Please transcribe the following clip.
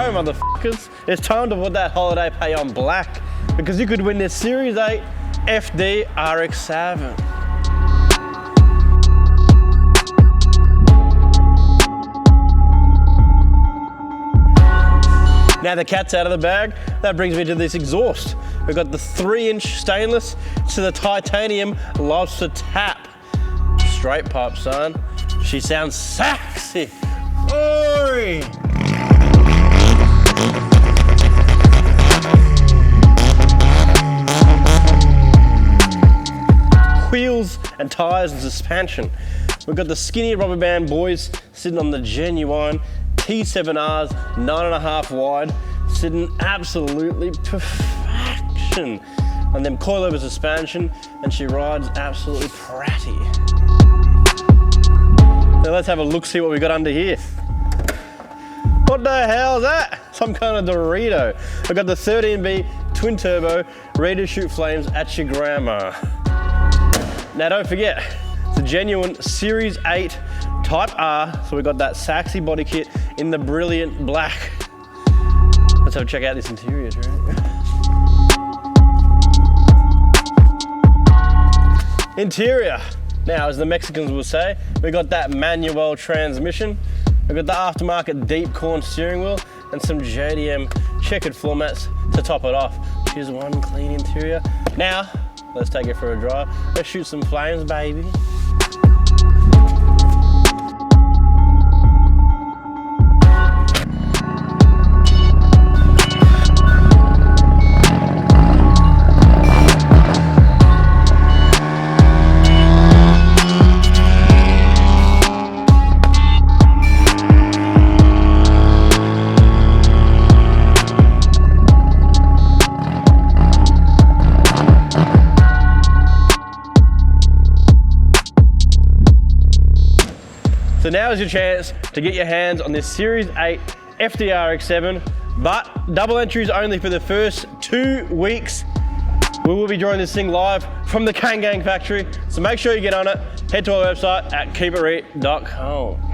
Motherfuckers, it's time to put that holiday pay on black because you could win this Series 8 FD RX7. Now the cat's out of the bag, that brings me to this exhaust. We've got the 3-inch stainless to the titanium lobster tap. Straight pipe, son. She sounds sexy. Oi! Wheels and tires and suspension. We've got the skinny rubber band boys sitting on the genuine T7Rs, 9.5 wide, sitting absolutely perfection on them coilover suspension, and she rides absolutely pratty. Now let's have a look, see what we got under here. What the hell is that? Some kind of Dorito. I've got the 13B twin turbo, ready to shoot flames at your grandma. Now don't forget, it's a genuine Series 8 Type R, so we've got that sexy body kit in the brilliant black. Let's have a check out this interior, right? Interior. Now, as the Mexicans will say, we got that manual transmission. We've got the aftermarket deep corn steering wheel and some JDM checkered floor mats to top it off. Here's one clean interior. Now, let's take it for a drive. Let's shoot some flames, baby. So now is your chance to get your hands on this Series 8 FD RX7, but double entries only for the first 2 weeks. We will be drawing this thing live from the Kang factory, so make sure you get on it. Head to our website at keepitreit.com.